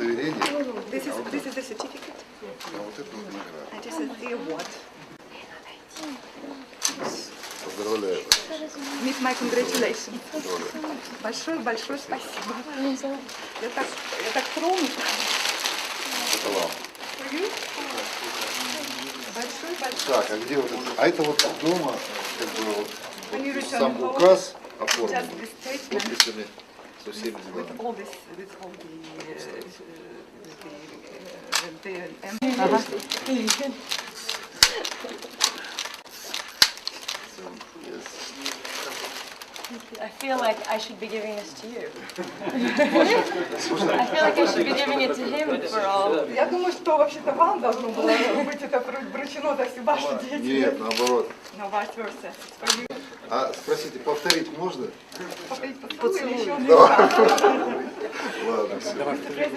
удостоверение. This is the certificate. А вот это вот награда. And this is the award. Поздравляю. Meet my congratulations. Поздравляю. Большое спасибо. Я так тронута. Это вам. Большое. Так, а где вот это? А это вот дома, как бы вот Они сам return указ Just оформлен the statement подписями со всеми with делами. all this, with all I feel like I should be giving this to you. I feel like I should be giving it to him for all. Я думаю, что вообще-то вам должно было быть это вручено за всю вашу деятельность. Нет, наоборот. No, vice versa. It's for you. А спросите, повторить можно? Поцелуй еще. Ладно, все.